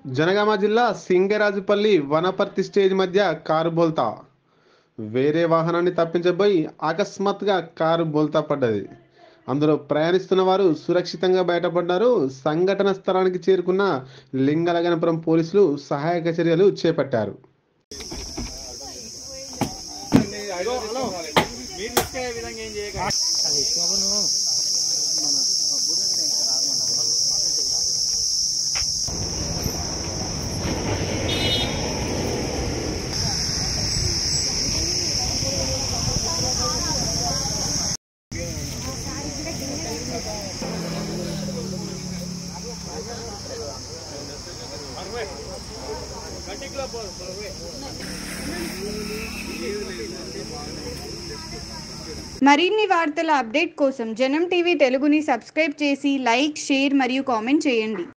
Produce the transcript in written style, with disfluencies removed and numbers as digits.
జనగామ జిల్లా సింగరాజుపల్లి వనపర్తి స్టేజ్ మధ్య కారు బోల్తా. వేరే వాహనాన్ని తప్పించబోయి అకస్మాత్తుగా కారు బోల్తా పడ్డది. అందులో ప్రయాణిస్తున్న వారు సురక్షితంగా బయటపడ్డారు. సంఘటన స్థలానికి చేరుకున్న లింగలగనపురం పోలీసులు సహాయక చర్యలు చేపట్టారు. మరిన్ని వార్తల అప్డేట్ కోసం జనం టీవీ తెలుగుని సబ్స్క్రైబ్ చేసి లైక్, షేర్ మరియు కామెంట్ చేయండి.